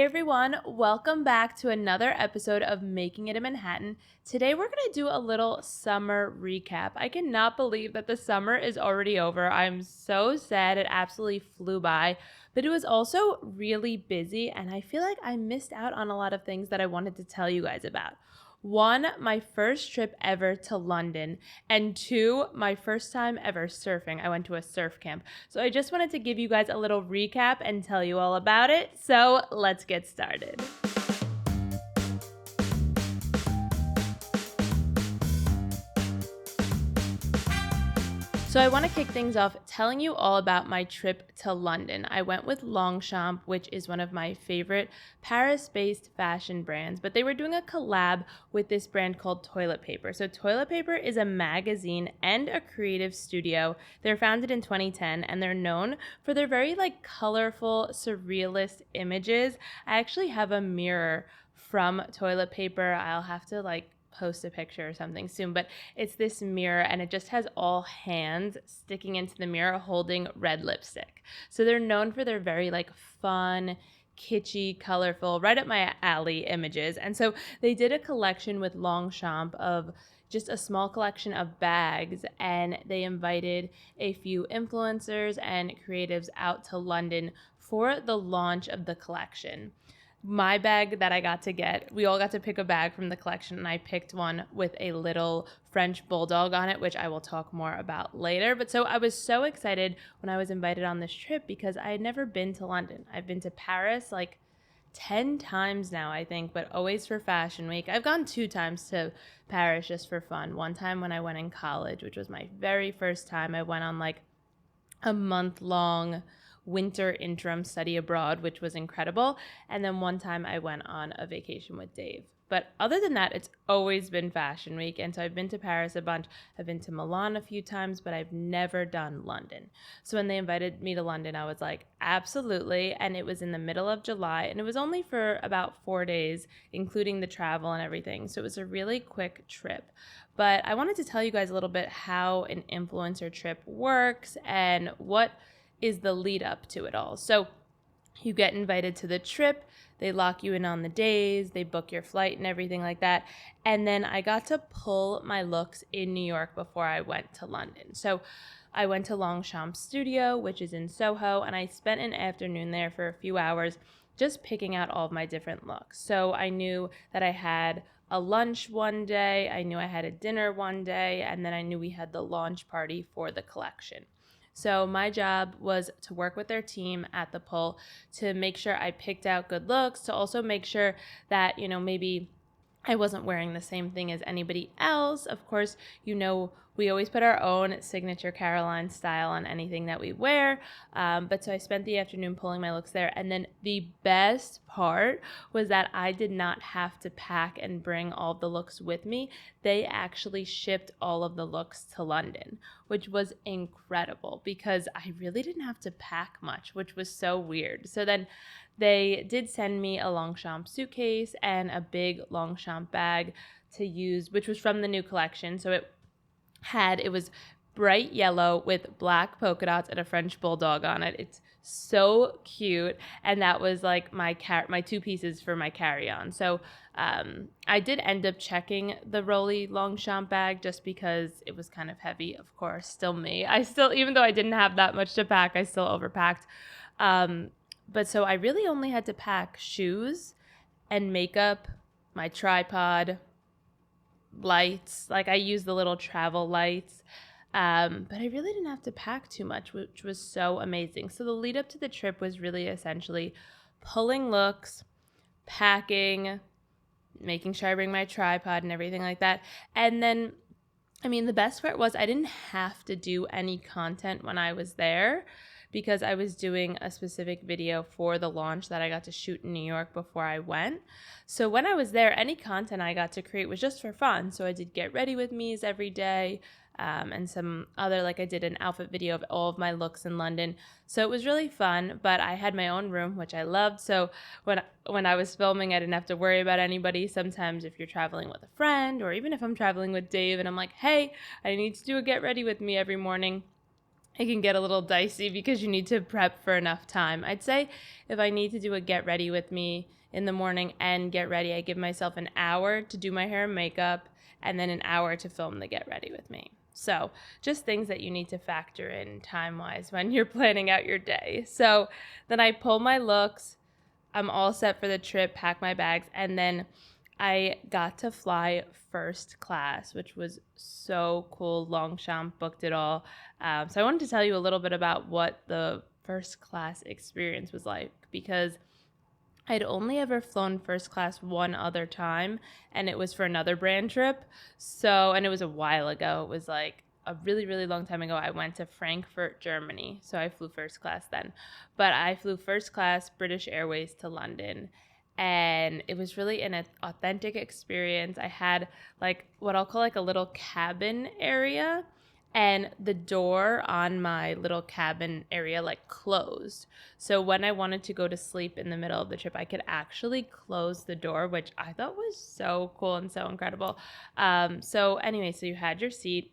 everyone, welcome back to another episode of Making It in Manhattan. Today we're going to do a little summer recap. I cannot believe that the summer is already over. I'm so sad, it absolutely flew by, but it was also really busy and I feel like I missed out on a lot of things that I wanted to tell you guys about. One, my first trip ever to London, and two, my first time ever surfing. I went to a surf camp. So I just wanted to give you guys a little recap and tell you all about it. So let's get started. So I want to kick things off telling you all about my trip to London. I went with Longchamp, which is one of my favorite Paris-based fashion brands, but they were doing a collab with this brand called Toilet Paper. So Toilet Paper is a magazine and a creative studio. They're founded in 2010 and they're known for their very colorful, surrealist images. I actually have a mirror from Toilet Paper. I'll have to post a picture or something soon, but it's this mirror and it just has all hands sticking into the mirror holding red lipstick. So they're known for their very fun, kitschy, colorful, right up my alley images. And so they did a collection with Longchamp of just a small collection of bags, and they invited a few influencers and creatives out to London for the launch of the collection. My bag that I got to get, we all got to pick a bag from the collection, and I picked one with a little French bulldog on it, which I will talk more about later. But so I was so excited when I was invited on this trip because I had never been to London. I've been to Paris 10 times now, I think, but always for Fashion Week. I've gone 2 times to Paris just for fun. One time when I went in college, which was my very first time. I went on a month-long winter interim study abroad, which was incredible. And then one time I went on a vacation with Dave. But other than that, it's always been Fashion Week. And so I've been to Paris a bunch. I've been to Milan a few times, but I've never done London. So when they invited me to London, I was like, absolutely. And it was in the middle of July. And it was only for about 4 days, including the travel and everything. So it was a really quick trip. But I wanted to tell you guys a little bit how an influencer trip works and what is the lead up to it all. So you get invited to the trip, they lock you in on the days, they book your flight and everything like that. And then I got to pull my looks in New York before I went to London. So I went to Longchamp's studio, which is in Soho, and I spent an afternoon there for a few hours just picking out all of my different looks. So I knew that I had a lunch one day, I knew I had a dinner one day, and then I knew we had the launch party for the collection. So my job was to work with their team at the pull to make sure I picked out good looks, to also make sure that, maybe I wasn't wearing the same thing as anybody else. Of course, we always put our own signature Caroline style on anything that we wear. But so I spent the afternoon pulling my looks there. And then the best part was that I did not have to pack and bring all the looks with me. They actually shipped all of the looks to London, which was incredible because I really didn't have to pack much, which was so weird. So then they did send me a Longchamp suitcase and a big Longchamp bag to use, which was from the new collection. So it was bright yellow with black polka dots and a French bulldog on it. It's so cute. And that was my 2 pieces for my carry-on. So I did end up checking the Rowley Longchamp bag just because it was kind of heavy, of course, still me. Even though I didn't have that much to pack, I still overpacked. But so I really only had to pack shoes and makeup, my tripod, lights. I used the little travel lights. But I really didn't have to pack too much, which was so amazing. So the lead up to the trip was really essentially pulling looks, packing, making sure I bring my tripod and everything like that. And then, the best part was I didn't have to do any content when I was there because I was doing a specific video for the launch that I got to shoot in New York before I went. So when I was there, any content I got to create was just for fun. So I did get ready with me's every day. And some other, I did an outfit video of all of my looks in London. So it was really fun, but I had my own room, which I loved. So when I was filming, I didn't have to worry about anybody. Sometimes if you're traveling with a friend, or even if I'm traveling with Dave and I'm like, hey, I need to do a get ready with me every morning, it can get a little dicey because you need to prep for enough time. I'd say if I need to do a get ready with me in the morning and get ready, I give myself an hour to do my hair and makeup and then an hour to film the get ready with me. So just things that you need to factor in time-wise when you're planning out your day. So then I pull my looks. I'm all set for the trip, pack my bags, and then I got to fly first class, which was so cool. Longchamp booked it all. So I wanted to tell you a little bit about what the first class experience was like, because I'd only ever flown first class one other time, and it was for another brand trip. And it was a while ago. It was like a really, really long time ago. I went to Frankfurt, Germany. So I flew first class then. But I flew first class British Airways to London. And it was really an authentic experience. I had like what I'll call like a little cabin area, and the door on my little cabin area like closed. So when I wanted to go to sleep in the middle of the trip, I could actually close the door, which I thought was so cool and so incredible. So you had your seat.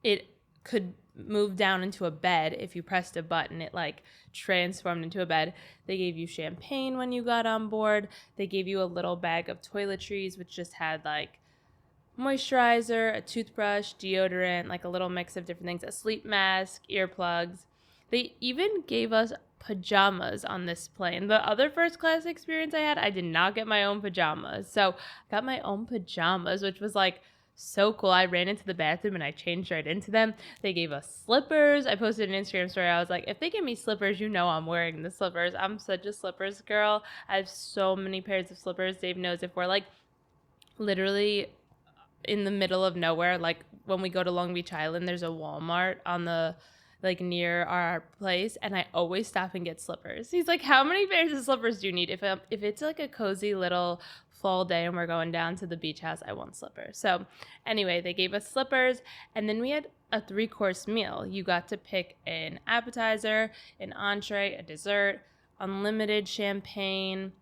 It could move down into a bed. If you pressed a button, it like transformed into a bed. They gave you champagne when you got on board. They gave you a little bag of toiletries, which just had like moisturizer, a toothbrush, deodorant, like a little mix of different things, a sleep mask, earplugs. They even gave us pajamas on this plane. The other first class experience I had, I did not get my own pajamas. So I got my own pajamas, which was like so cool. I ran into the bathroom and I changed right into them. They gave us slippers. I posted an Instagram story. I was like, if they give me slippers, you know I'm wearing the slippers. I'm such a slippers girl. I have so many pairs of slippers. Dave knows if we're like literally in the middle of nowhere, like when we go to Long Beach Island, there's a Walmart on the like near our place, and I always stop and get slippers. He's like, how many pairs of slippers do you need? If it's like a cozy little fall day and we're going down to the beach house, I want slippers. So anyway, they gave us slippers, and then we had a 3-course meal. You got to pick an appetizer, an entree, a dessert, unlimited champagne.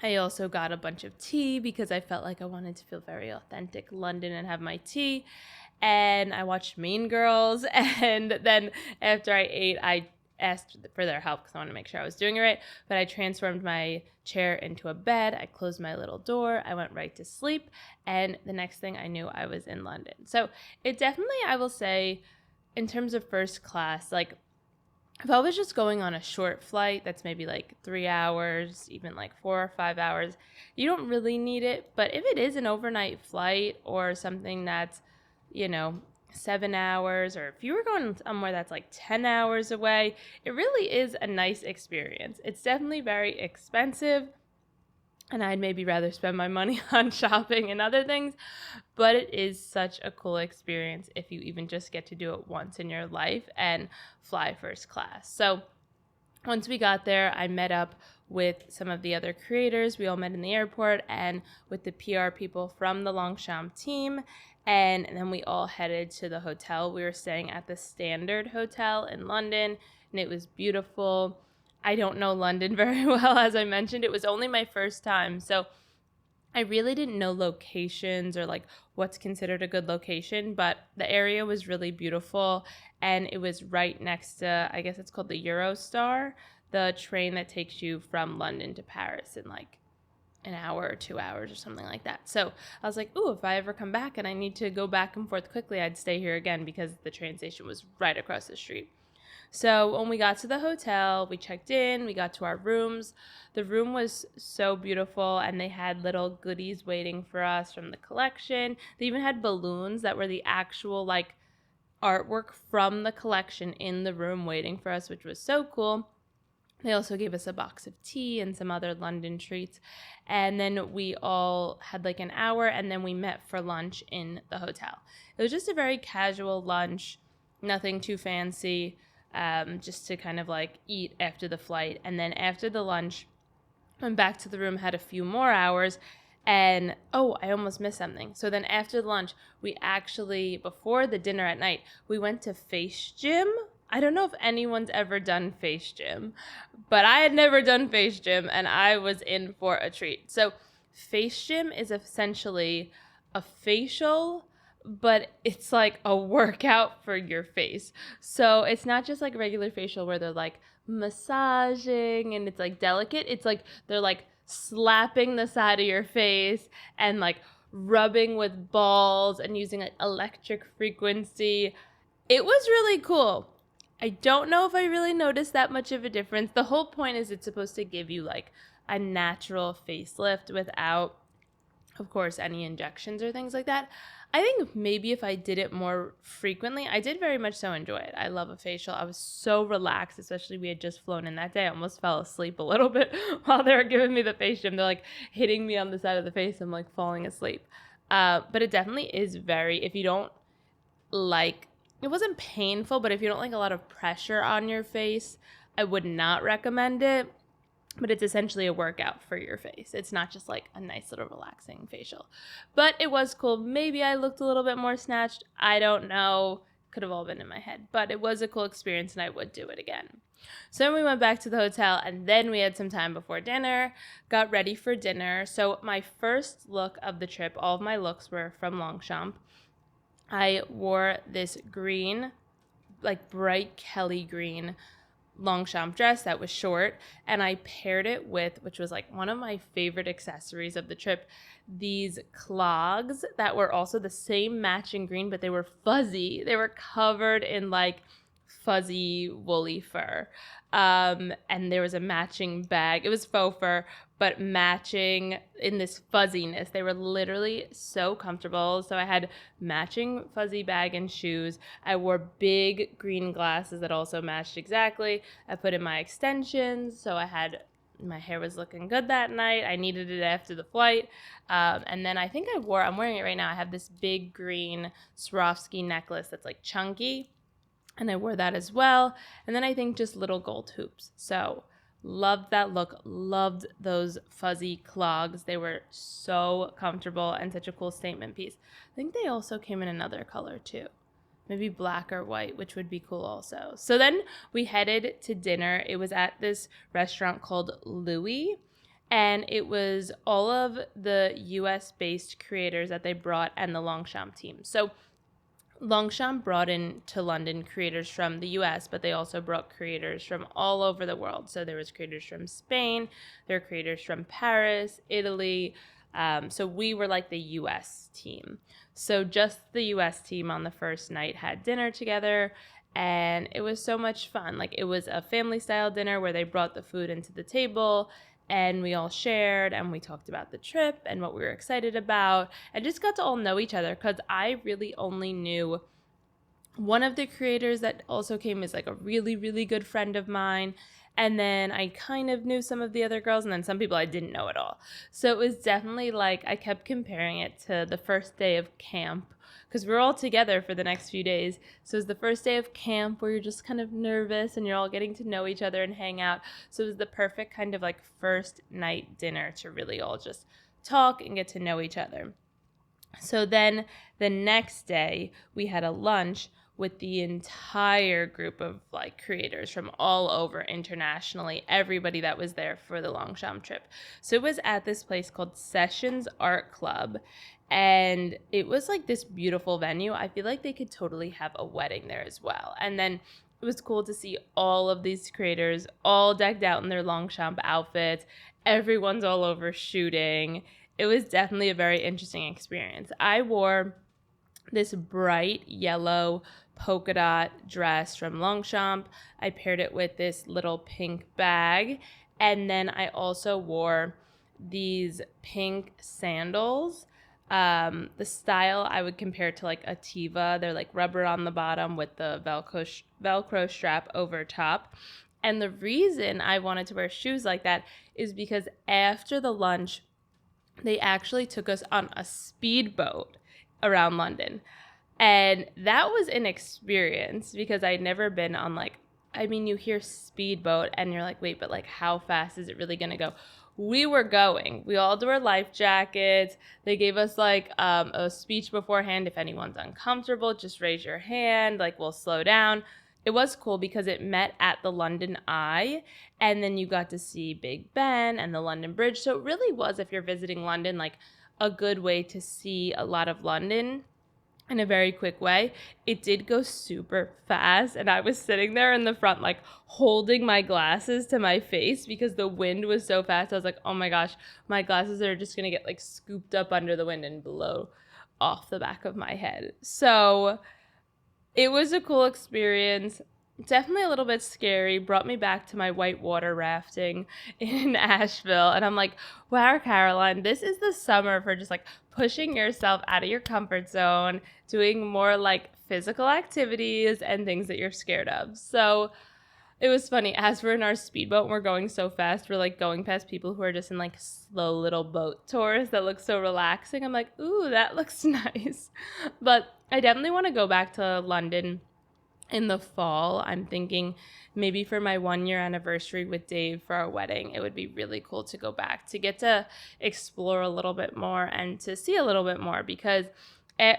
I also got a bunch of tea because I felt like I wanted to feel very authentic London and have my tea. And I watched Mean Girls. And then after I ate, I asked for their help because I wanted to make sure I was doing it right. But I transformed my chair into a bed. I closed my little door. I went right to sleep. And the next thing I knew, I was in London. So it definitely, I will say, in terms of first class, like if I was just going on a short flight that's maybe like 3 hours, even like 4 or 5 hours, you don't really need it. But if it is an overnight flight or something that's, 7 hours, or if you were going somewhere that's like 10 hours away, it really is a nice experience. It's definitely very expensive, and I'd maybe rather spend my money on shopping and other things, but it is such a cool experience if you even just get to do it once in your life and fly first class. So once we got there, I met up with some of the other creators. We all met in the airport and with the PR people from the Longchamp team. And then we all headed to the hotel. We were staying at the Standard Hotel in London, and it was beautiful. I don't know London very well, as I mentioned. It was only my first time, so I really didn't know locations or like what's considered a good location, but the area was really beautiful, and it was right next to, I guess it's called the Eurostar, the train that takes you from London to Paris in like an hour or 2 hours or something like that. So I was like, ooh, if I ever come back and I need to go back and forth quickly, I'd stay here again because the train station was right across the street. So when we got to the hotel, we checked in, we got to our rooms. The room was so beautiful, and they had little goodies waiting for us from the collection. They even had balloons that were the actual like artwork from the collection in the room waiting for us, which was so cool. They also gave us a box of tea and some other London treats. And then we all had like an hour, and then we met for lunch in the hotel. It was just a very casual lunch, nothing too fancy, just to kind of like eat after the flight. And then after the lunch, went back to the room, had a few more hours, and I almost missed something. So then after the lunch, we actually, before the dinner at night, we went to Face Gym. I don't know if anyone's ever done Face Gym, but I had never done Face Gym, and I was in for a treat. So Face Gym is essentially a facial, but it's like a workout for your face. So it's not just like regular facial where they're like massaging and it's like delicate. It's like they're like slapping the side of your face and like rubbing with balls and using like electric frequency. It was really cool. I don't know if I really noticed that much of a difference. The whole point is it's supposed to give you like a natural facelift without, of course, any injections or things like that. I think maybe if I did it more frequently, I did very much so enjoy it. I love a facial. I was so relaxed, especially we had just flown in that day. I almost fell asleep a little bit while they were giving me the face gym. They're like hitting me on the side of the face. I'm like falling asleep. But it definitely is very, if you don't like, it wasn't painful, but if you don't like a lot of pressure on your face, I would not recommend it. But it's essentially a workout for your face. It's not just like a nice little relaxing facial. But it was cool. Maybe I looked a little bit more snatched. I don't know. Could have all been in my head. But it was a cool experience and I would do it again. So then we went back to the hotel and then we had some time before dinner, got ready for dinner. So my first look of the trip, all of my looks were from Longchamp. I wore this green, like bright Kelly green Longchamp dress that was short, and I paired it with, which was like one of my favorite accessories of the trip, these clogs that were also the same matching green, but they were fuzzy. They were covered in like fuzzy woolly fur. And there was a matching bag. It was faux fur, but matching in this fuzziness. They were literally so comfortable. So I had matching fuzzy bag and shoes. I wore big green glasses that also matched exactly. I put in my extensions, so my hair was looking good that night. I needed it after the flight. And then I think I'm wearing it right now. I have this big green Swarovski necklace that's like chunky. And I wore that as well. And then I think just little gold hoops. So loved that look. Loved those fuzzy clogs. They were so comfortable and such a cool statement piece. I think they also came in another color too. Maybe black or white, which would be cool also. So then we headed to dinner. It was at this restaurant called Louis. And it was all of the US-based creators that they brought and the Longchamp team. So Longchamp brought in to London creators from the US, but they also brought creators from all over the world. So there was creators from Spain, there were creators from Paris, Italy. So we were like the US team. So just the US team on the first night had dinner together, and it was so much fun. Like it was a family style dinner where they brought the food into the table and we all shared and we talked about the trip and what we were excited about and just got to all know each other, because I really only knew one of the creators that also came as like a really, really good friend of mine. And then I kind of knew some of the other girls, and then some people I didn't know at all. So it was definitely like I kept comparing it to the first day of camp, because we were all together for the next few days. So it was the first day of camp where you're just kind of nervous and you're all getting to know each other and hang out. So it was the perfect kind of like first night dinner to really all just talk and get to know each other. So then the next day we had a lunch with the entire group of like creators from all over internationally, everybody that was there for the Longchamp trip. So it was at this place called Sessions Art Club, and it was like this beautiful venue. I feel like they could totally have a wedding there as well. And then it was cool to see all of these creators all decked out in their Longchamp outfits. Everyone's all over shooting. It was definitely a very interesting experience. I wore this bright yellow polka dot dress from Longchamp. I paired it with this little pink bag. And then I also wore these pink sandals. The style I would compare to like a Tiva. They're like rubber on the bottom with the Velcro strap over top. And the reason I wanted to wear shoes like that is because after the lunch, they actually took us on a speedboat around London. And that was an experience because I'd never been on like, I mean, you hear speedboat and you're like, wait, but like how fast is it really going to go? We were going. We all wore life jackets. They gave us like a speech beforehand. If anyone's uncomfortable, just raise your hand. Like we'll slow down. It was cool because it met at the London Eye, and then you got to see Big Ben and the London Bridge. So it really was, if you're visiting London, like a good way to see a lot of London. in a very quick way. It did go super fast, and I was sitting there in the front like holding my glasses to my face because the wind was so fast. I was like, oh my gosh, my glasses are just gonna get like scooped up under the wind and blow off the back of my head. So it was a cool experience. Definitely a little bit scary. Brought me back to my whitewater rafting in Asheville. And I'm like, wow, Caroline, this is the summer for just like pushing yourself out of your comfort zone, doing more like physical activities and things that you're scared of. So it was funny. As we're in our speedboat and we're going so fast, we're like going past people who are just in like slow little boat tours that look so relaxing. I'm like, ooh, that looks nice. But I definitely want to go back to London in the fall. I'm thinking maybe for my 1 year anniversary with Dave for our wedding, it would be really cool to go back to get to explore a little bit more and to see a little bit more because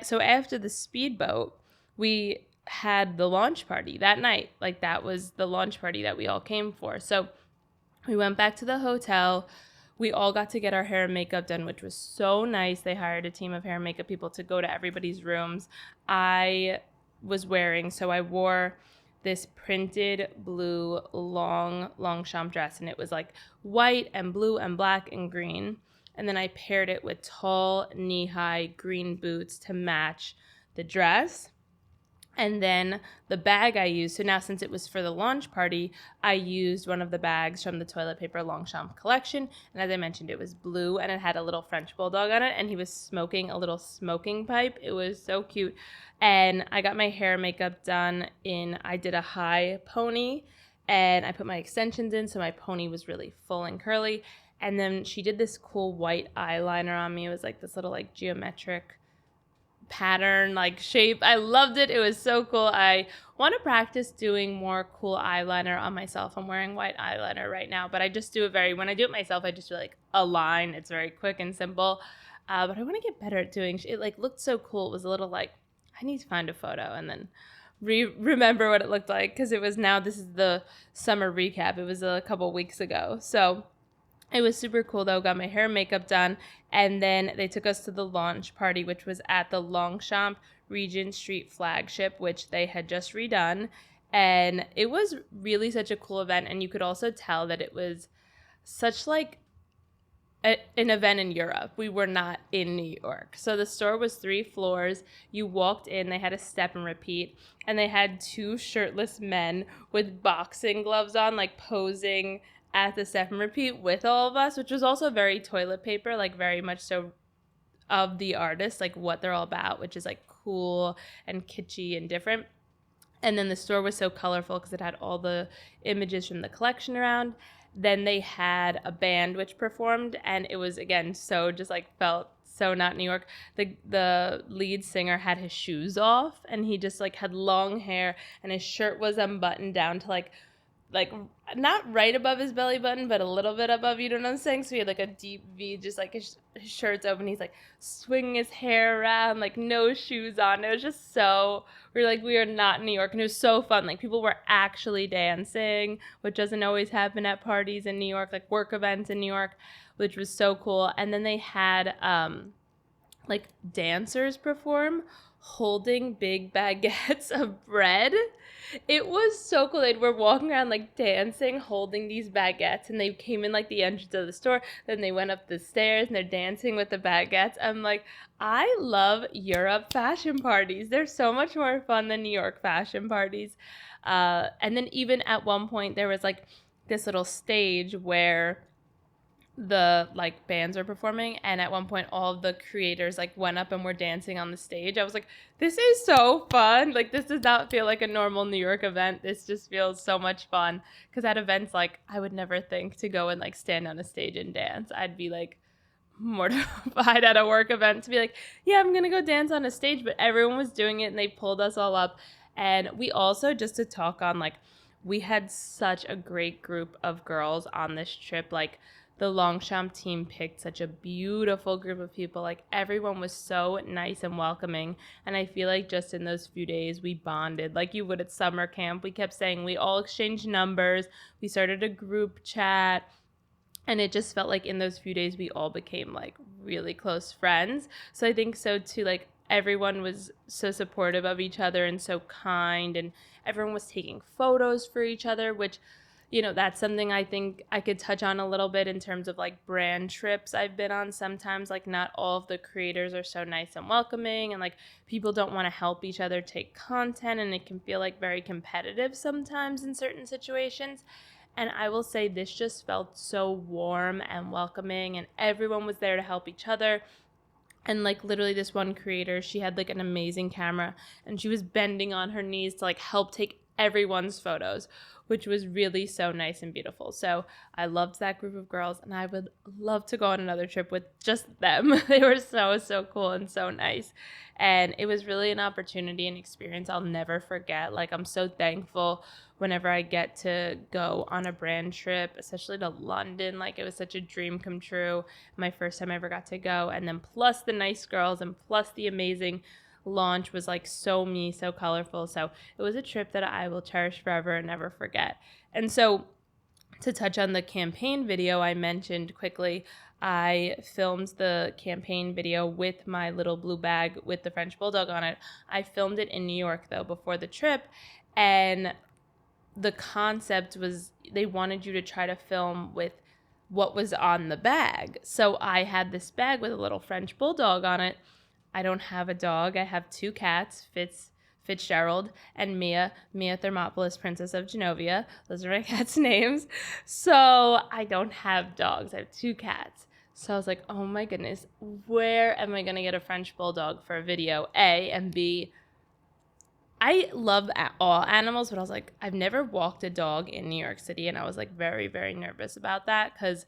so after the speedboat, we had the launch party that night. Like that was the launch party that we all came for. So we went back to the hotel. We all got to get our hair and makeup done, which was so nice. They hired a team of hair and makeup people to go to everybody's rooms. I wore this printed blue Longchamp dress, and it was like white and blue and black and green. And then I paired it with tall knee-high green boots to match the dress. And then the bag I used, so now since it was for the launch party, I used one of the bags from the toilet paper Longchamp collection. And as I mentioned, it was blue and it had a little French bulldog on it. And he was smoking a little smoking pipe. It was so cute. And I got my hair and makeup done I did a high pony and I put my extensions in. So my pony was really full and curly. And then she did this cool white eyeliner on me. It was like this little like geometric pattern like shape. I loved it. It was so cool. I want to practice doing more cool eyeliner on myself. I'm wearing white eyeliner right now, but I just do it when I do it myself, I just do like a line. It's very quick and simple. But I want to get better at doing it. Like looked so cool. It was a little like I need to find a photo and then remember what it looked like because this is the summer recap. It was a couple weeks ago. So it was super cool, though. Got my hair and makeup done. And then they took us to the launch party, which was at the Longchamp Regent Street flagship, which they had just redone. And it was really such a cool event. And you could also tell that it was such like an event in Europe. We were not in New York. So the store was 3 floors. You walked in, they had a step and repeat. And they had 2 shirtless men with boxing gloves on, like posing at the step and repeat with all of us, which was also very toilet paper, like very much so of the artist, like what they're all about, which is like cool and kitschy and different. And then the store was so colorful because it had all the images from the collection around. Then they had a band which performed, and it was again so just like felt so not New York. The lead singer had his shoes off, and he just like had long hair, and his shirt was unbuttoned down to like not right above his belly button, but a little bit above, you know what I'm saying? So he had like a deep V, just like his shirt's open. He's like swinging his hair around, like no shoes on. It was just we are not in New York. And it was so fun. Like people were actually dancing, which doesn't always happen at parties in New York, like work events in New York, which was so cool. And then they had like dancers perform holding big baguettes of bread. It was so cool. They were walking around like dancing, holding these baguettes, and they came in like the entrance of the store. Then they went up the stairs and they're dancing with the baguettes. I'm like, I love Europe fashion parties. They're so much more fun than New York fashion parties. And then even at one point there was like this little stage where the like bands are performing, and at one point all of the creators like went up and were dancing on the stage. I was like, this is so fun. Like this does not feel like a normal New York event. This just feels so much fun because at events like I would never think to go and like stand on a stage and dance. I'd be like mortified at a work event to be like, yeah, I'm gonna go dance on a stage, but everyone was doing it and they pulled us all up. And we also, just to talk on, like, we had such a great group of girls on this trip. Like the Longchamp team picked such a beautiful group of people. Like everyone was so nice and welcoming. And I feel like just in those few days we bonded like you would at summer camp. We kept saying we all exchanged numbers. We started a group chat. And it just felt like in those few days we all became like really close friends. So I think so too, like everyone was so supportive of each other and so kind, and everyone was taking photos for each other, which, that's something I think I could touch on a little bit in terms of like brand trips I've been on. Sometimes like not all of the creators are so nice and welcoming, and like people don't want to help each other take content, and it can feel like very competitive sometimes in certain situations. And I will say this just felt so warm and welcoming, and everyone was there to help each other. And like literally this one creator, she had like an amazing camera, and she was bending on her knees to like help take everyone's photos, which was really so nice and beautiful. So I loved that group of girls, and I would love to go on another trip with just them. They were so cool and so nice. And it was really an opportunity and experience I'll never forget. Like, I'm so thankful whenever I get to go on a brand trip, especially to London. Like, it was such a dream come true. My first time I ever got to go. And then plus the nice girls and plus the amazing launch was like so me, so colorful. So it was a trip that I will cherish forever and never forget. And so to touch on the campaign video I mentioned quickly, I filmed the campaign video with my little blue bag with the French Bulldog on it. I filmed it in New York, though, before the trip. And the concept was they wanted you to try to film with what was on the bag. So I had this bag with a little French Bulldog on it. I don't have a dog. I have 2 cats, Fitzgerald and Mia Thermopolis, Princess of Genovia. Those are my cats' names. So I don't have dogs. I have 2 cats. So I was like, oh my goodness, where am I going to get a French Bulldog for a video? A, and B, I love all animals, but I was like, I've never walked a dog in New York City, and I was like very, very nervous about that because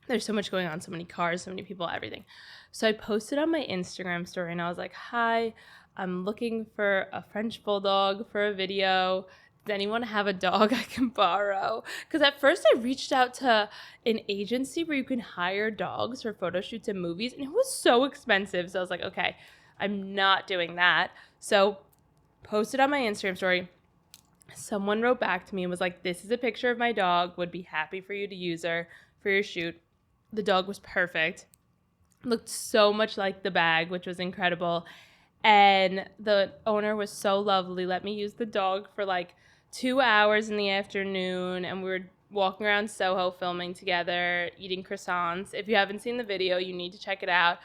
there's so much going on, so many cars, so many people, everything. So I posted on my Instagram story, and I was like, hi, I'm looking for a French Bulldog for a video. Does anyone have a dog I can borrow? Because at first I reached out to an agency where you can hire dogs for photo shoots and movies, and it was so expensive. So I was like, okay, I'm not doing that. So posted on my Instagram story. Someone wrote back to me and was like, this is a picture of my dog. Would be happy for you to use her for your shoot. The dog was perfect. Looked so much like the bag, which was incredible. And the owner was so lovely. Let me use the dog for like 2 hours in the afternoon. And we were walking around Soho filming together, eating croissants. If you haven't seen the video, you need to check it out.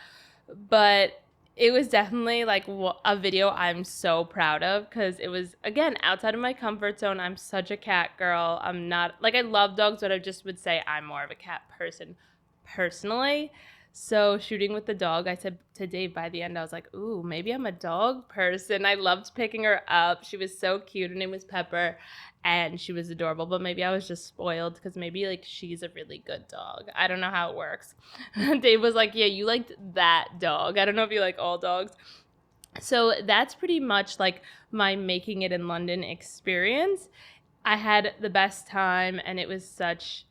But it was definitely like a video I'm so proud of because it was, again, outside of my comfort zone. I'm such a cat girl. I'm not, like, I love dogs, but I just would say I'm more of a cat person personally. So shooting with the dog, I said to Dave by the end, I was like, ooh, maybe I'm a dog person. I loved picking her up. She was so cute. Her name was Pepper, and she was adorable. But maybe I was just spoiled because maybe like she's a really good dog. I don't know how it works. Dave was like, yeah, you liked that dog. I don't know if you like all dogs. So that's pretty much like my making it in London experience. I had the best time, and it was such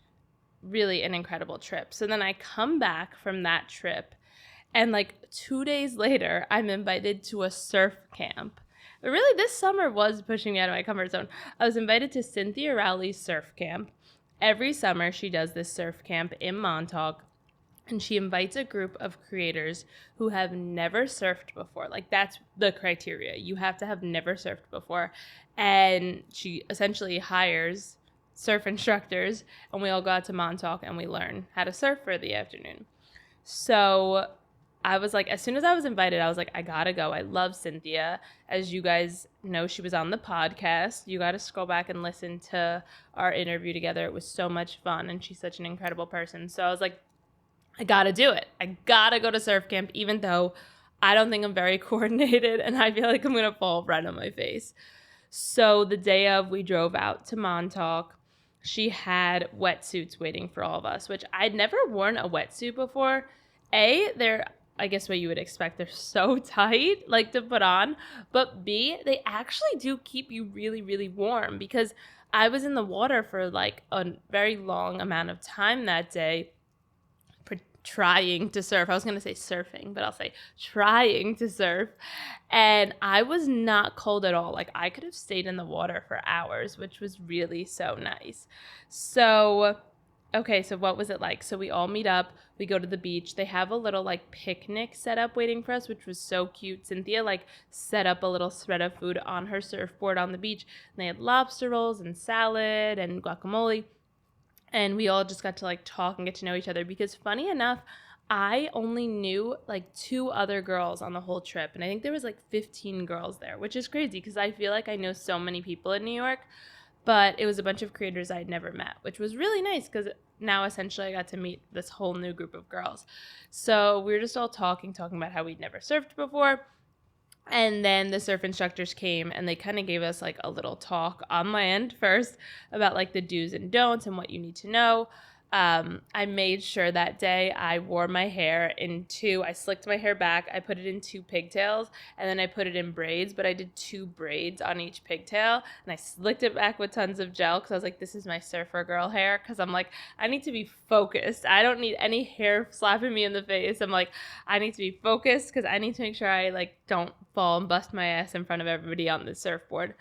really an incredible trip. So then I come back from that trip, and like 2 days later, I'm invited to a surf camp. But really, this summer was pushing me out of my comfort zone. I was invited to Cynthia Rowley's surf camp. Every summer, she does this surf camp in Montauk, and she invites a group of creators who have never surfed before. Like, that's the criteria. You have to have never surfed before. And she essentially hires surf instructors, and we all go out to Montauk and we learn how to surf for the afternoon. So I was like, as soon as I was invited, I was like, I gotta go. I love Cynthia. As you guys know, she was on the podcast. You gotta scroll back and listen to our interview together. It was so much fun, and she's such an incredible person. So I was like, I gotta do it. I gotta go to surf camp, even though I don't think I'm very coordinated, and I feel like I'm gonna fall right on my face. So the day of, we drove out to Montauk. She had wetsuits waiting for all of us, which I'd never worn a wetsuit before. They're, I guess what you would expect, they're so tight, like, to put on. But B, they actually do keep you really, really warm, because I was in the water for like a very long amount of time that day, trying to surf. I was going to say surfing, but I'll say trying to surf. And I was not cold at all. Like, I could have stayed in the water for hours, which was really so nice. So Okay, so what was it like? So we all meet up, we go to the beach. They have a little like picnic set up waiting for us, which was so cute. Cynthia like set up a little spread of food on her surfboard on the beach. And they had lobster rolls and salad and guacamole. And we all just got to like talk and get to know each other because funny enough, I only knew like 2 other girls on the whole trip. And I think there was like 15 girls there, which is crazy because I feel like I know so many people in New York. But it was a bunch of creators I'd never met, which was really nice because now essentially I got to meet this whole new group of girls. So we were just all talking about how we'd never surfed before. And then the surf instructors came and they kind of gave us like a little talk on land first about like the do's and don'ts and what you need to know. I made sure that day I wore my hair I slicked my hair back, I put it in 2 pigtails, and then I put it in braids, but I did 2 braids on each pigtail, and I slicked it back with tons of gel because I was like, this is my surfer girl hair, because I'm like, I need to be focused. I don't need any hair slapping me in the face. I'm like, I need to be focused because I need to make sure I like don't fall and bust my ass in front of everybody on the surfboard.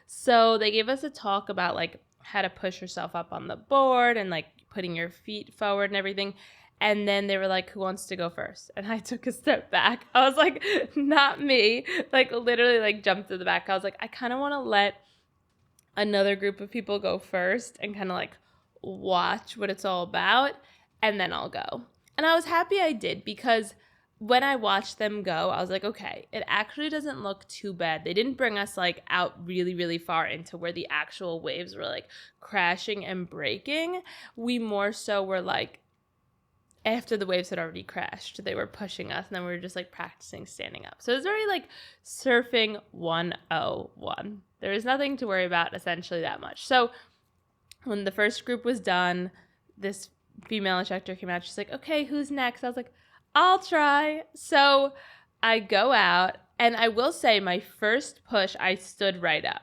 So they gave us a talk about like how to push yourself up on the board and like putting your feet forward and everything. And then they were like, who wants to go first? And I took a step back. I was like, not me. Like literally like jumped to the back. I was like, I kind of want to let another group of people go first and kind of like watch what it's all about. And then I'll go. And I was happy I did because when I watched them go, I was like, okay, it actually doesn't look too bad. They didn't bring us like out really, really far into where the actual waves were like crashing and breaking. We more so were like, after the waves had already crashed, they were pushing us and then we were just like practicing standing up. So it was very like surfing 101. There was nothing to worry about essentially that much. So when the first group was done, this female instructor came out. She's like, okay, who's next? I was like, I'll try. So I go out, and I will say my first push, I stood right up.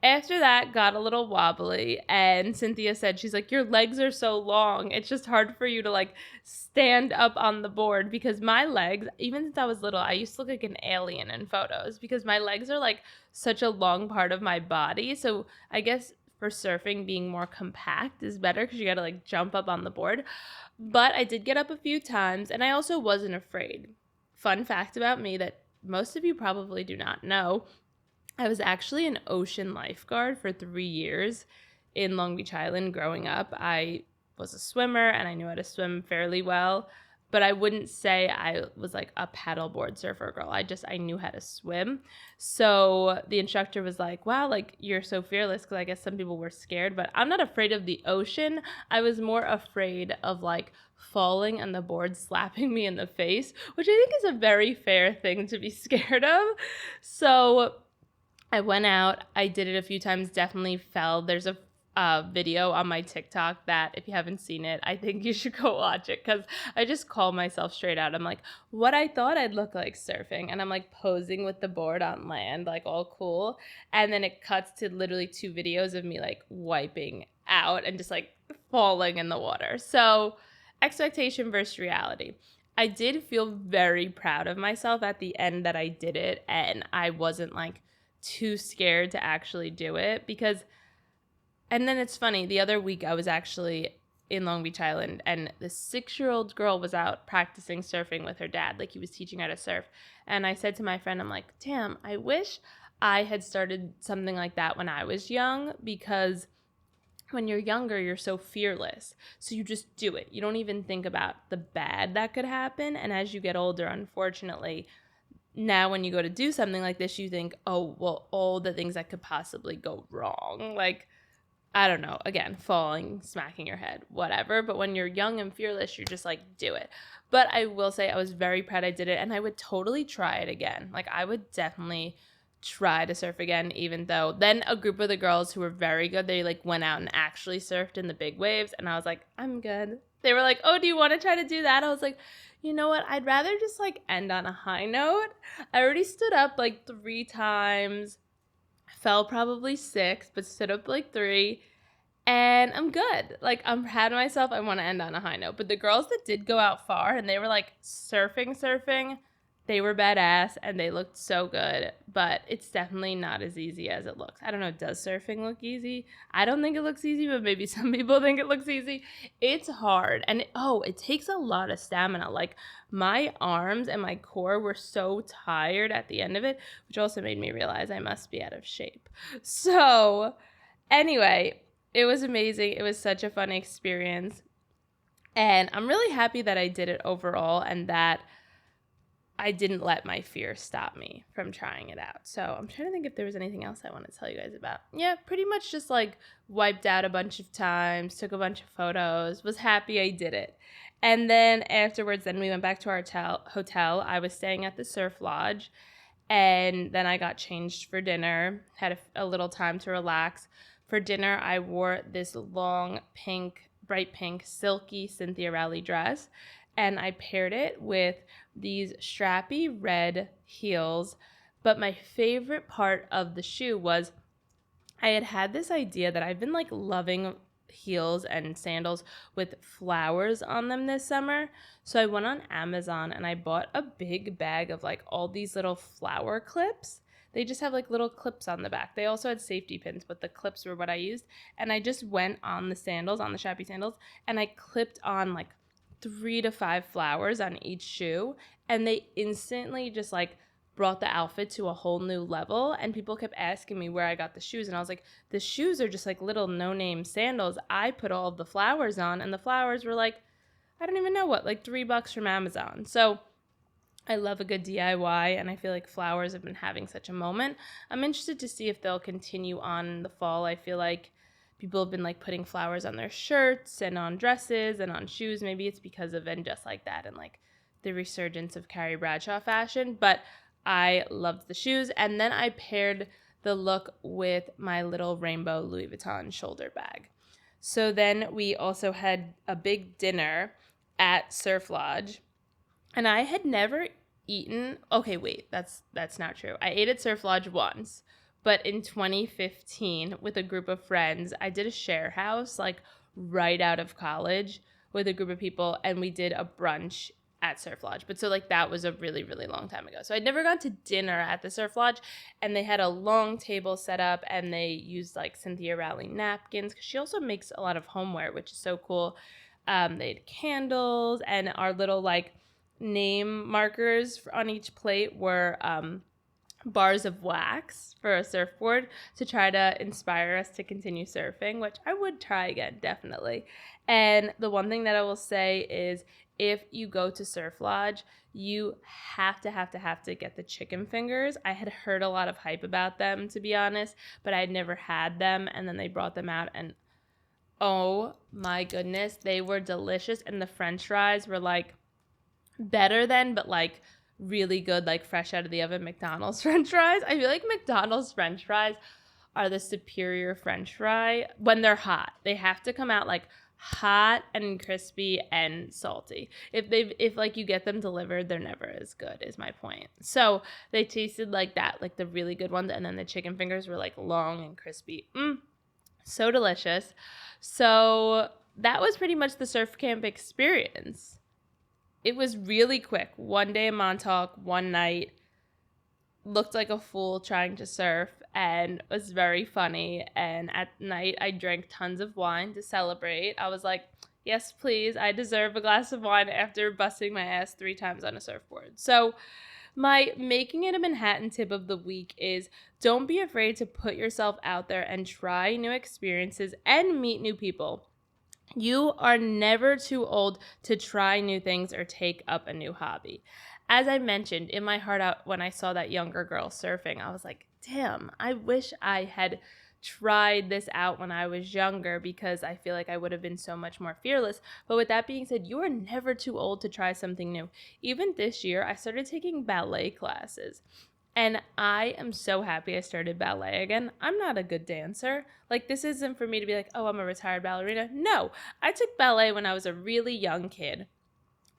After that, got a little wobbly, and Cynthia said, she's like, your legs are so long. It's just hard for you to like stand up on the board because my legs, even since I was little, I used to look like an alien in photos because my legs are like such a long part of my body. So I guess for surfing, being more compact is better because you got to like jump up on the board. But I did get up a few times, and I also wasn't afraid. Fun fact about me that most of you probably do not know, I was actually an ocean lifeguard for 3 years in Long Beach Island growing up. I was a swimmer, and I knew how to swim fairly well, but I wouldn't say I was like a paddleboard surfer girl. I knew how to swim. So the instructor was like, wow, like you're so fearless, because I guess some people were scared, but I'm not afraid of the ocean. I was more afraid of like falling and the board slapping me in the face, which I think is a very fair thing to be scared of. So I went out, I did it a few times, definitely fell. There's a video on my TikTok that if you haven't seen it, I think you should go watch it because I just call myself straight out. I'm like, what I thought I'd look like surfing, and I'm like posing with the board on land, like all cool. And then it cuts to literally 2 videos of me like wiping out and just like falling in the water. So expectation versus reality. I did feel very proud of myself at the end that I did it, and I wasn't like too scared to actually do it because. And then it's funny, the other week I was actually in Long Beach Island, and the 6-year-old girl was out practicing surfing with her dad. Like, he was teaching her how to surf. And I said to my friend, I'm like, damn, I wish I had started something like that when I was young, because when you're younger, you're so fearless. So you just do it. You don't even think about the bad that could happen. And as you get older, unfortunately, now when you go to do something like this, you think, oh, well, all the things that could possibly go wrong. Like, I don't know, again, falling, smacking your head, whatever. But when you're young and fearless, you're just like, do it. But I will say I was very proud I did it, and I would totally try it again. Like, I would definitely try to surf again, even though then a group of the girls who were very good, they like went out and actually surfed in the big waves. And I was like, I'm good. They were like, oh, do you want to try to do that? I was like, you know what? I'd rather just like end on a high note. I already stood up like 3 times. Fell probably 6, but stood up like 3, and I'm good. Like, I'm proud of myself. I want to end on a high note. But the girls that did go out far and they were like surfing, They were badass and they looked so good, but it's definitely not as easy as it looks. I don't know, does surfing look easy? I don't think it looks easy, but maybe some people think it looks easy. It's hard, and it takes a lot of stamina. Like, my arms and my core were so tired at the end of it, which also made me realize I must be out of shape. So, anyway, it was amazing. It was such a fun experience, and I'm really happy that I did it overall and that I didn't let my fear stop me from trying it out. So I'm trying to think if there was anything else I want to tell you guys about. Yeah, pretty much just like wiped out a bunch of times, took a bunch of photos, was happy I did it. And then afterwards, then we went back to our hotel. I was staying at the surf lodge, and then I got changed for dinner, had a little time to relax. For dinner, I wore this long bright pink, silky Cynthia Rowley dress, and I paired it with these strappy red heels. But my favorite part of the shoe was I had this idea that I've been like loving heels and sandals with flowers on them this summer. So I went on Amazon and I bought a big bag of like all these little flower clips. They just have like little clips on the back. They also had safety pins, but the clips were what I used. And I just went on the sandals, on the strappy sandals, and I clipped on like 3 to 5 flowers on each shoe, and they instantly just like brought the outfit to a whole new level. And people kept asking me where I got the shoes, and I was like, the shoes are just like little no-name sandals. I put all of the flowers on, and the flowers were like, I don't even know what, like $3 from Amazon. So I love a good DIY, and I feel like flowers have been having such a moment. I'm interested to see if they'll continue on in the fall. I feel like people have been like putting flowers on their shirts and on dresses and on shoes. Maybe it's because of And Just Like That and like the resurgence of Carrie Bradshaw fashion. But I loved the shoes. And then I paired the look with my little rainbow Louis Vuitton shoulder bag. So then we also had a big dinner at Surf Lodge. And I had never eaten. Okay, wait, that's not true. I ate at Surf Lodge once. But in 2015, with a group of friends, I did a share house like right out of college with a group of people, and we did a brunch at Surf Lodge. But so like that was a really, really long time ago. So I'd never gone to dinner at the Surf Lodge, and they had a long table set up, and they used like Cynthia Rowley napkins because she also makes a lot of homeware, which is so cool. They had candles, and our little like name markers on each plate were bars of wax for a surfboard to try to inspire us to continue surfing, which I would try again, definitely. And the one thing that I will say is if you go to Surf Lodge, you have to get the chicken fingers. I had heard a lot of hype about them, to be honest, but I had never had them, and then they brought them out, and oh my goodness, they were delicious. And the french fries were like better than, but like really good, like fresh out of the oven McDonald's french fries. I feel like McDonald's french fries are the superior french fry when they're hot. They have to come out like hot and crispy and salty. If like you get them delivered, they're never as good, is my point. So they tasted like that, like the really good ones, and then the chicken fingers were like long and crispy. So delicious. So that was pretty much the surf camp experience. It was really quick. One day in Montauk, one night. Looked like a fool trying to surf, and was very funny. And at night, I drank tons of wine to celebrate. I was like, yes, please. I deserve a glass of wine after busting my ass 3 times on a surfboard. So my making it a Manhattan tip of the week is don't be afraid to put yourself out there and try new experiences and meet new people. You are never too old to try new things or take up a new hobby. As I mentioned, in my heart out when I saw that younger girl surfing, I was like, damn, I wish I had tried this out when I was younger, because I feel like I would have been so much more fearless. But with that being said, you are never too old to try something new. Even this year, I started taking ballet classes. And I am so happy I started ballet again. I'm not a good dancer. Like, this isn't for me to be like, oh, I'm a retired ballerina. No, I took ballet when I was a really young kid.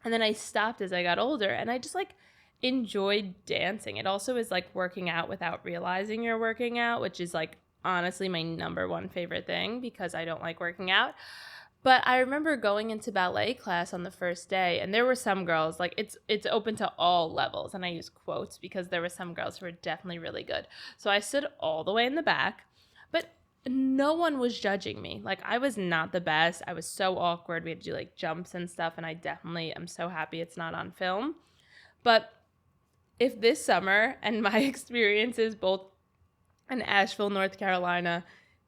And then I stopped as I got older, and I just like enjoyed dancing. It also is like working out without realizing you're working out, which is like honestly my number one favorite thing, because I don't like working out. But I remember going into ballet class on the first day, and there were some girls, like it's open to all levels, and I use quotes because there were some girls who were definitely really good. So I stood all the way in the back, but no one was judging me. Like, I was not the best. I was so awkward. We had to do like jumps and stuff, and I definitely am so happy it's not on film. But if this summer and my experiences both in Asheville, North Carolina,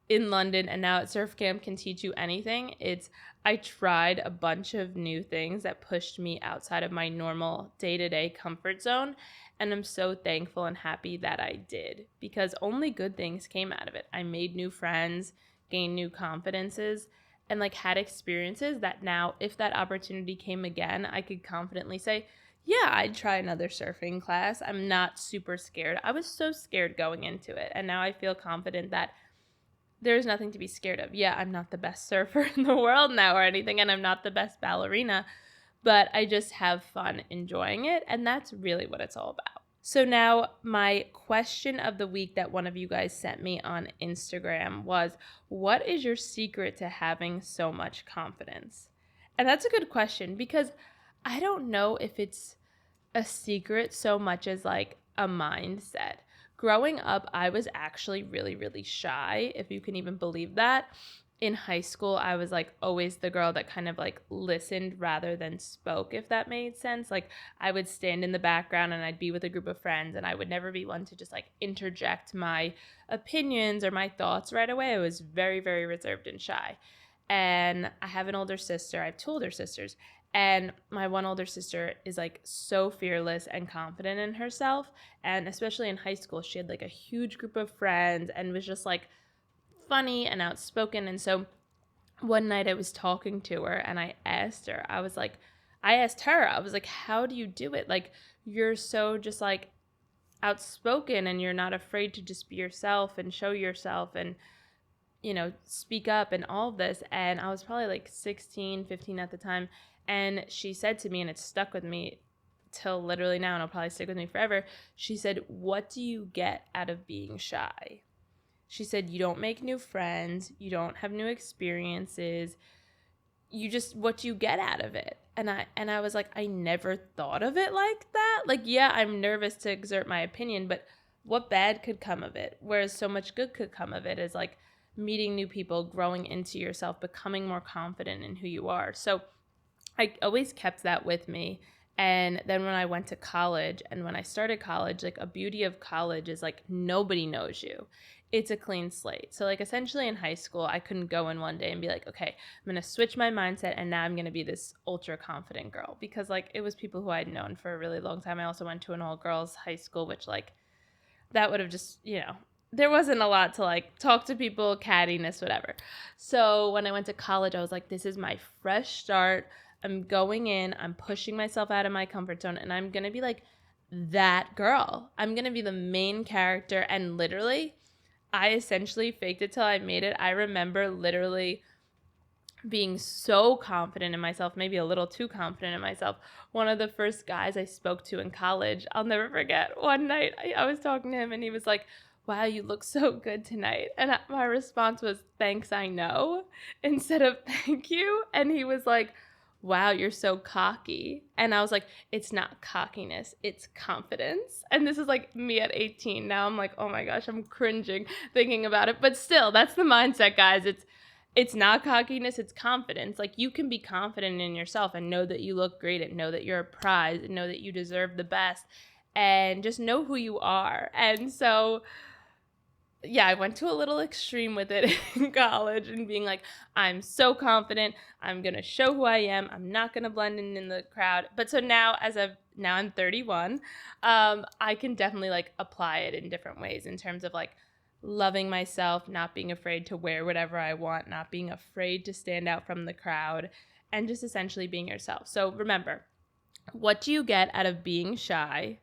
in London, and now at Surf Camp can teach you anything, it's I tried a bunch of new things that pushed me outside of my normal day-to-day comfort zone, and I'm so thankful and happy that I did, because only good things came out of it. I made new friends, gained new confidences, and like had experiences that now, if that opportunity came again, I could confidently say, yeah, I'd try another surfing class. I'm not super scared. I was so scared going into it, and now I feel confident that there's nothing to be scared of. Yeah, I'm not the best surfer in the world now or anything, and I'm not the best ballerina, but I just have fun enjoying it, and that's really what it's all about. So now my question of the week that one of you guys sent me on Instagram was, what is your secret to having so much confidence? And that's a good question, because I don't know if it's a secret so much as like a mindset. Growing up, I was actually really, really shy, if you can even believe that. In high school, I was like always the girl that kind of like listened rather than spoke, if that made sense. Like, I would stand in the background and I'd be with a group of friends, and I would never be one to just like interject my opinions or my thoughts right away. I was very, very reserved and shy. And I have an older sister. I have two older sisters. And my one older sister is like so fearless and confident in herself. And especially in high school, she had like a huge group of friends and was just like funny and outspoken. And so one night I was talking to her and I asked her, I was like, how do you do it? Like, you're so just like outspoken and you're not afraid to just be yourself and show yourself and, speak up and all of this. And I was probably like 16, 15 at the time. And she said to me, and it stuck with me till literally now, and it'll probably stick with me forever. She said, what do you get out of being shy? She said, you don't make new friends. You don't have new experiences. What do you get out of it? And I was like, I never thought of it like that. Like, yeah, I'm nervous to exert my opinion, but what bad could come of it? Whereas so much good could come of it, is like meeting new people, growing into yourself, becoming more confident in who you are. So I always kept that with me. And then when I went to college and when I started college, like, a beauty of college is like nobody knows you. It's a clean slate. So like essentially in high school, I couldn't go in one day and be like, okay, I'm going to switch my mindset and now I'm going to be this ultra confident girl, because like it was people who I'd known for a really long time. I also went to an all girls high school, which like that would have just, there wasn't a lot to like talk to people, cattiness, whatever. So when I went to college, I was like, this is my fresh start. I'm going in, I'm pushing myself out of my comfort zone, and I'm going to be like that girl. I'm going to be the main character. And literally, I essentially faked it till I made it. I remember literally being so confident in myself, maybe a little too confident in myself. One of the first guys I spoke to in college, I'll never forget, one night I was talking to him and he was like, wow, you look so good tonight. And my response was, thanks, I know, instead of thank you. And he was like, wow, you're so cocky. And I was like, it's not cockiness, it's confidence. And this is like me at 18. Now I'm like, oh my gosh, I'm cringing thinking about it. But still, that's the mindset, guys. It's not cockiness, it's confidence. Like, you can be confident in yourself and know that you look great and know that you're a prize and know that you deserve the best and just know who you are. And so, yeah, I went to a little extreme with it in college and being like, I'm so confident. I'm going to show who I am. I'm not going to blend in the crowd. But so now, now I'm 31, I can definitely like apply it in different ways in terms of like loving myself, not being afraid to wear whatever I want, not being afraid to stand out from the crowd, and just essentially being yourself. So remember, what do you get out of being shy?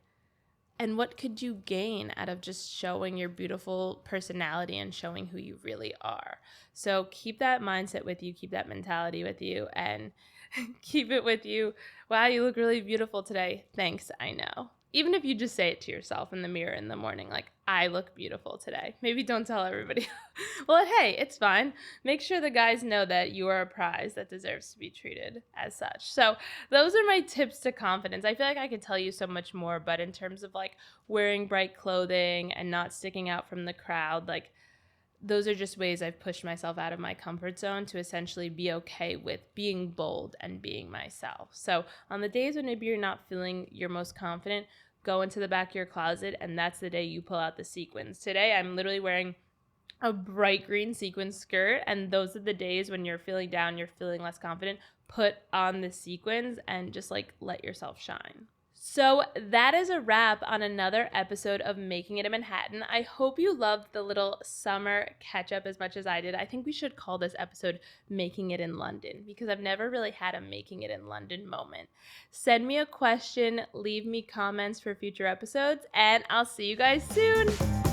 And what could you gain out of just showing your beautiful personality and showing who you really are? So keep that mindset with you, keep that mentality with you, and keep it with you. Wow, you look really beautiful today. Thanks, I know. even if you just say it to yourself in the mirror in the morning, like, I look beautiful today. Maybe don't tell everybody. Well, hey, it's fine. Make sure the guys know that you are a prize that deserves to be treated as such. So those are my tips to confidence. I feel like I could tell you so much more, but in terms of like wearing bright clothing and not sticking out from the crowd, like those are just ways I've pushed myself out of my comfort zone to essentially be okay with being bold and being myself. So on the days when maybe you're not feeling your most confident, go into the back of your closet, and that's the day you pull out the sequins. Today, I'm literally wearing a bright green sequin skirt, and those are the days when you're feeling down, you're feeling less confident. Put on the sequins and just like let yourself shine. So that is a wrap on another episode of Making It in Manhattan. I hope you loved the little summer catch up as much as I did. I think we should call this episode Making It in London because I've never really had a Making It in London moment. Send me a question, leave me comments for future episodes, and I'll see you guys soon.